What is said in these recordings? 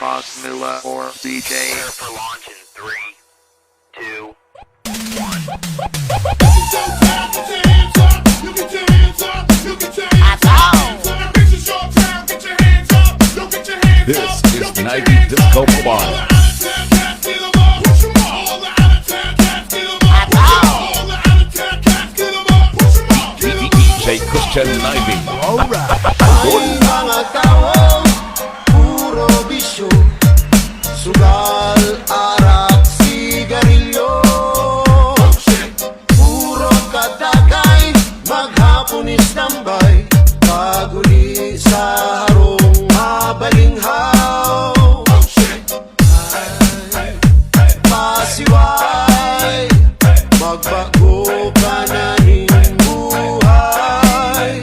Boss Mila or DJ. Prepare for launch in 3, 2, 1. This is Nayve Disco Bar. DJ Christian Nayve. Ay mga tao, puro bisyo, sugal, arak, sigarilyo. Puro katagay, maghapon istambay, paguli sa harong mabalinghaw. Ay, pasiway, magbago ka na ning buhay.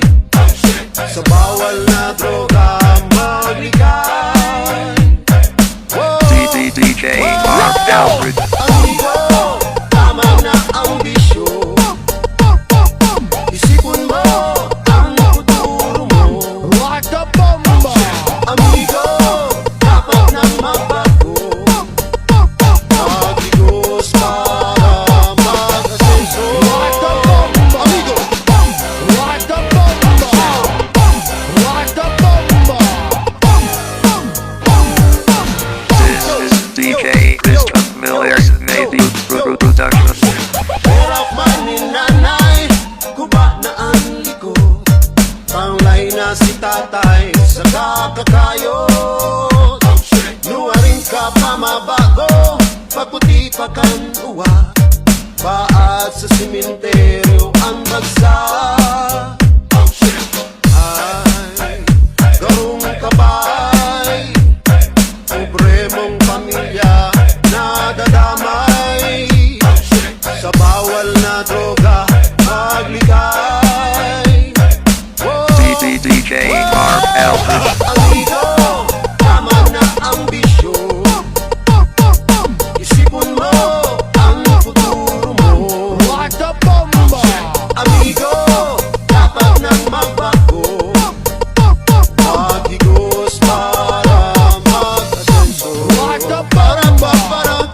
Sa bawal na droga maglikay. DJ Alfred. Amigo, tama na ang bisyo. Isipon mo ang futuro mo. Like a bomba. Amigo, dapat nang magbago. Magigos para mag-asenso. Like a bomba. Amigo, Like a bomba. Like a bomba. This is DJ Christian Miller, Nayve Production. Perap man ni nanay, kuba na ang liko. Panglay na si tatay sa kakakayot. Nuwarin ka pa mabago, pagputi pa kan uwa. Paat sa simenteryo ang bagsak. Ay, garong kabay, pobre mong pamilya nadadamay. Sa bawal na droga maglikay. DJ Alfred. Amigo, tama na ang bisyo. Isipon mo ang futuro mo. Like a bomba. Amigo, dapat nang magbago. Maghigos para mag-asenso. Like a Parang bomba. parang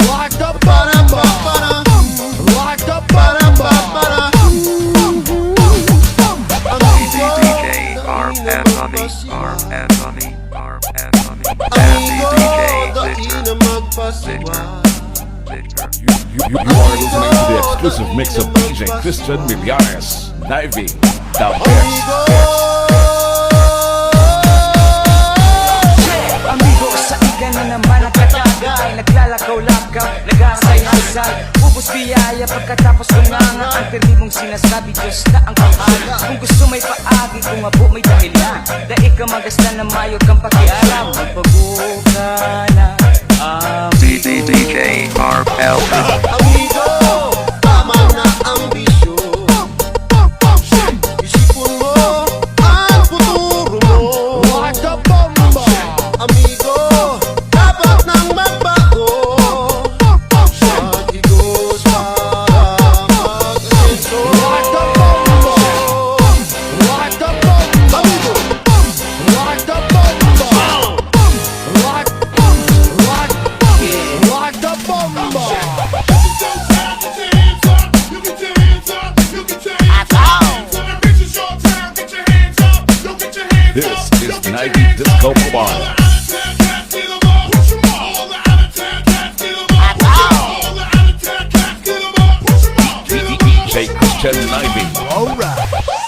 Like a parang bomba. parang Like a parang bomba. parang DJ Arm Anthony, Arm Anthony, Arm Anthony. And Amigo, dati DJ na magpasiwa. Victor. You are listening to the exclusive mix of DJ Christian Millares. Nayve, the best. Amigo, sa iga na naman ang katagay. Naglalakaw-lakaw, nag-asay-asay. Ubus biyaya pagkatapos kumanga. Ang perdi mong sinasabi, Diyos na ang kahala. Kung gusto may paagi, kung abo may dahilan. Daig ka magasta na mayo kang pakialam. Magbago ka na, DJ Arm Alfred. Amigo, tama na ang bisyo. Isipon mo ang futuro mo. Like a bomba. Amigo, dapat nang magbago. Maghigos para mag-asenso. Like a bomba. Like a bomba. Amigo, Like a bomba. Like a bomba. This is Nayve Disco Bar. DJ Christian Nayve. Alright.